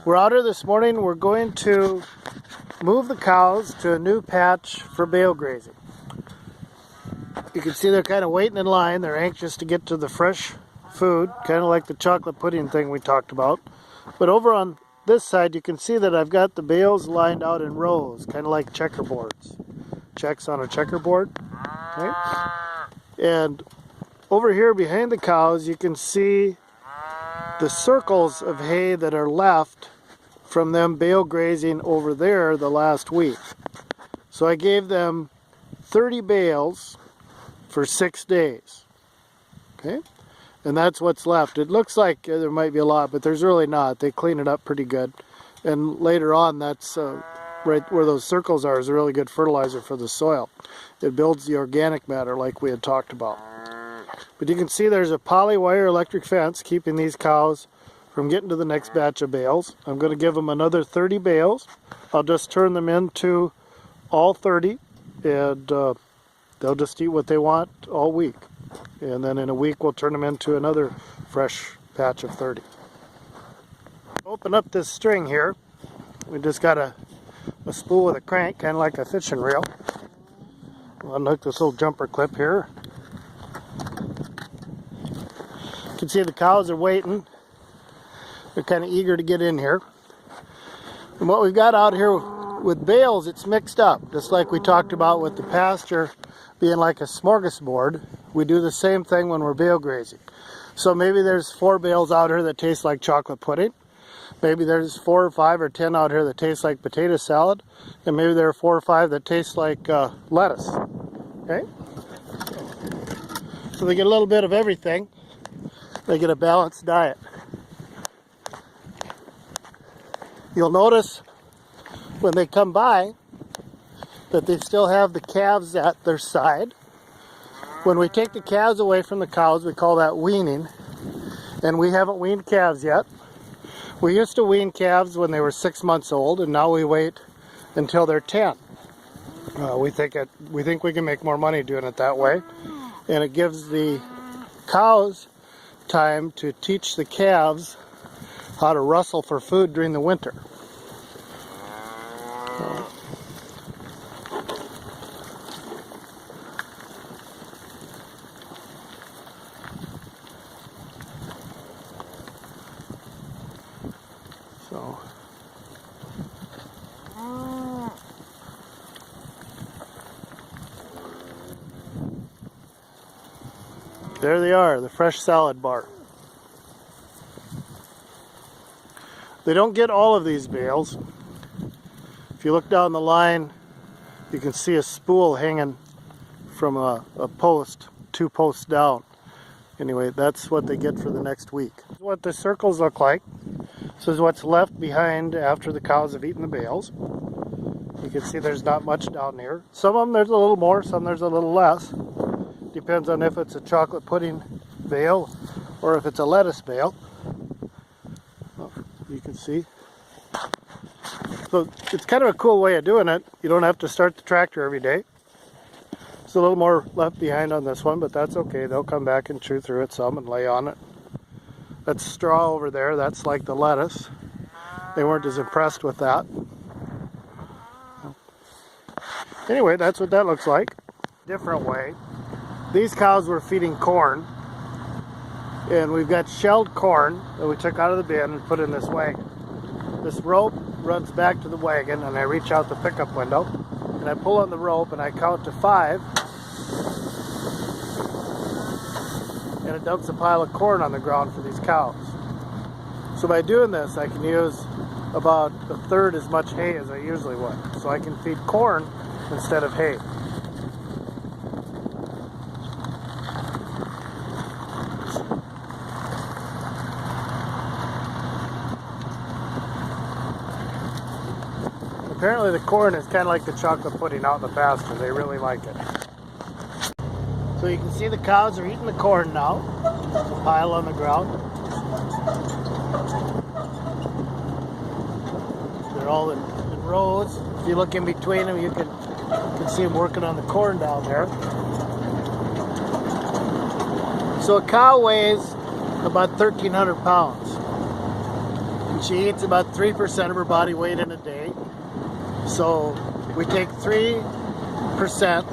We're out here this morning. We're going to move the cows to a new patch for bale grazing. You can see they're kind of waiting in line. They're anxious to get to the fresh food, kind of like the chocolate pudding thing we talked about. But over on this side, you can see that I've got the bales lined out in rows, kind of like checkerboards. Checks on a checkerboard. Okay? And over here behind the cows, you can see the circles of hay that are left from them bale grazing over there the last week. So I gave them 30 bales for 6 days. Okay? And that's what's left. It looks like there might be a lot, but there's really not. They clean it up pretty good. And later on, that's right where those circles are is a really good fertilizer for the soil. It builds the organic matter like we had talked about. But you can see there's a poly wire electric fence keeping these cows from getting to the next batch of bales. I'm going to give them another 30 bales. I'll just turn them into all 30, and they'll just eat what they want all week. And then in a week we'll turn them into another fresh patch of 30. Open up this string here. We just got a spool with a crank, kind of like a fishing reel. I'll unhook this little jumper clip here. You can see the cows are waiting. They're kind of eager to get in here. And what we've got out here with bales, it's mixed up. Just like we talked about with the pasture being like a smorgasbord, we do the same thing when we're bale grazing. So maybe there's 4 bales out here that taste like chocolate pudding. Maybe there's 4 or 5 or 10 out here that taste like potato salad. And maybe there are 4 or 5 that taste like lettuce. Okay? So they get a little bit of everything. They get a balanced diet. You'll notice when they come by that they still have the calves at their side. When we take the calves away from the cows, we call that weaning. And we haven't weaned calves yet. We used to wean calves when they were 6 months old, and now we wait until they're 10. We think we can make more money doing it that way. And it gives the cows time to teach the calves how to rustle for food during the winter. So there they are, the fresh salad bar. They don't get all of these bales. If you look down the line, you can see a spool hanging from a post, 2 posts down. Anyway, that's what they get for the next week. This is what the circles look like. This is what's left behind after the cows have eaten the bales. You can see there's not much down here. Some of them there's a little more, some there's a little less. Depends on if it's a chocolate pudding bale or if it's a lettuce bale. You can see. So it's kind of a cool way of doing it. You don't have to start the tractor every day. There's a little more left behind on this one, but that's okay. They'll come back and chew through it some and lay on it. That's straw over there. That's like the lettuce. They weren't as impressed with that. Anyway, that's what that looks like. Different way. These cows were feeding corn. And we've got shelled corn that we took out of the bin and put in this wagon. This rope runs back to the wagon, and I reach out the pickup window and I pull on the rope and I count to 5, and it dumps a pile of corn on the ground for these cows. So by doing this, I can use about 1/3 as much hay as I usually would. So I can feed corn instead of hay. Apparently the corn is kind of like the chocolate pudding out in the pasture. They really like it. So you can see the cows are eating the corn now. There's a pile on the ground. They're all in rows. If you look in between them, you can see them working on the corn down there. So a cow weighs about 1,300 pounds. She eats about 3% of her body weight in a day. So we take 3%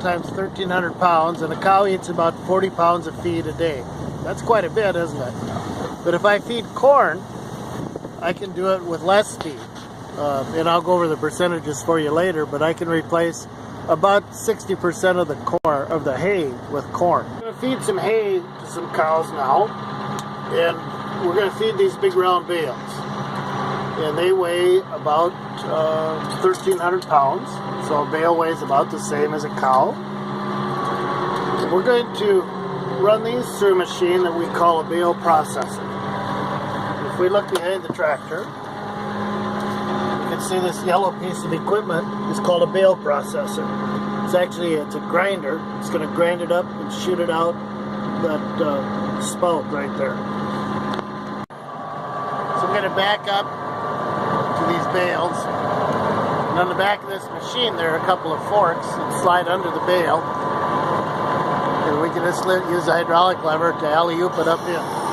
times 1,300 pounds, and a cow eats about 40 pounds of feed a day. That's quite a bit, isn't it? But if I feed corn, I can do it with less feed. And I'll go over the percentages for you later, but I can replace about 60% of the corn, of the hay, with corn. I'm going to feed some hay to some cows now, and we're going to feed these big round bales. And they weigh about 1,300 pounds, so a bale weighs about the same as a cow. And we're going to run these through a machine that we call a bale processor. If we look behind the tractor, you can see this yellow piece of equipment is called a bale processor. It's a grinder. It's going to grind it up and shoot it out that spout right there. So I'm going to back up to these bales, and on the back of this machine there are a couple of forks that slide under the bale, and we can just use the hydraulic lever to alley-oop it up in.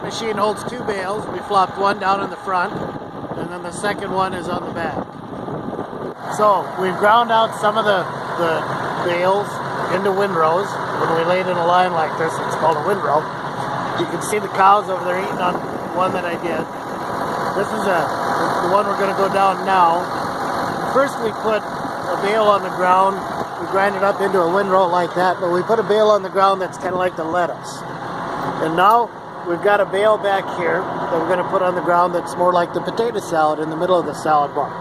Machine holds two bales. We flopped one down in the front, and then the second one is on the back. So we've ground out some of the bales into windrows. When we laid in a line like this, it's called a windrow. You can see the cows over there eating on one that I did. This is the one we're going to go down now. First we put a bale on the ground. We grind it up into a windrow like that, but we put a bale on the ground that's kind of like the lettuce. And now we've got a bale back here that we're going to put on the ground that's more like the potato salad in the middle of the salad bar.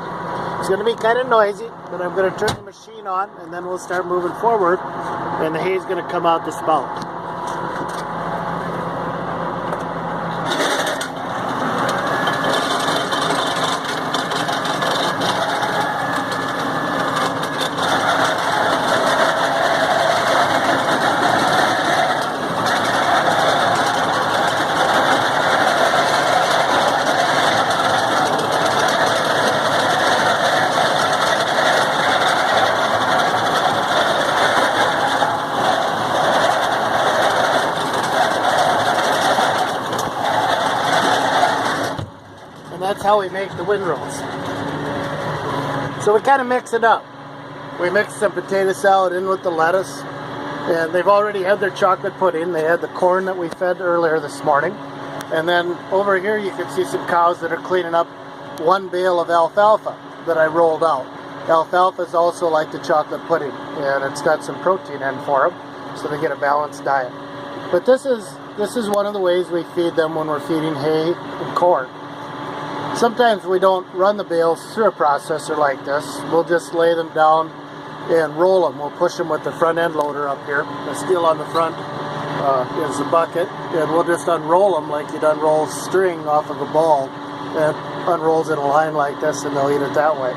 It's going to be kind of noisy, but I'm going to turn the machine on, and then we'll start moving forward, and the hay is going to come out the spout. That's how we make the windrows. So we kind of mix it up. We mix some potato salad in with the lettuce, and they've already had their chocolate pudding. They had the corn that we fed earlier this morning, and then over here you can see some cows that are cleaning up one bale of alfalfa that I rolled out. Alfalfa is also like the chocolate pudding, and it's got some protein in for them, so they get a balanced diet. But this is one of the ways we feed them when we're feeding hay and corn. Sometimes we don't run the bales through a processor like this. We'll just lay them down and roll them. We'll push them with the front end loader up here. The steel on the front is the bucket, and we'll just unroll them like you'd unroll string off of a ball. It unrolls in a line like this, and they'll eat it that way.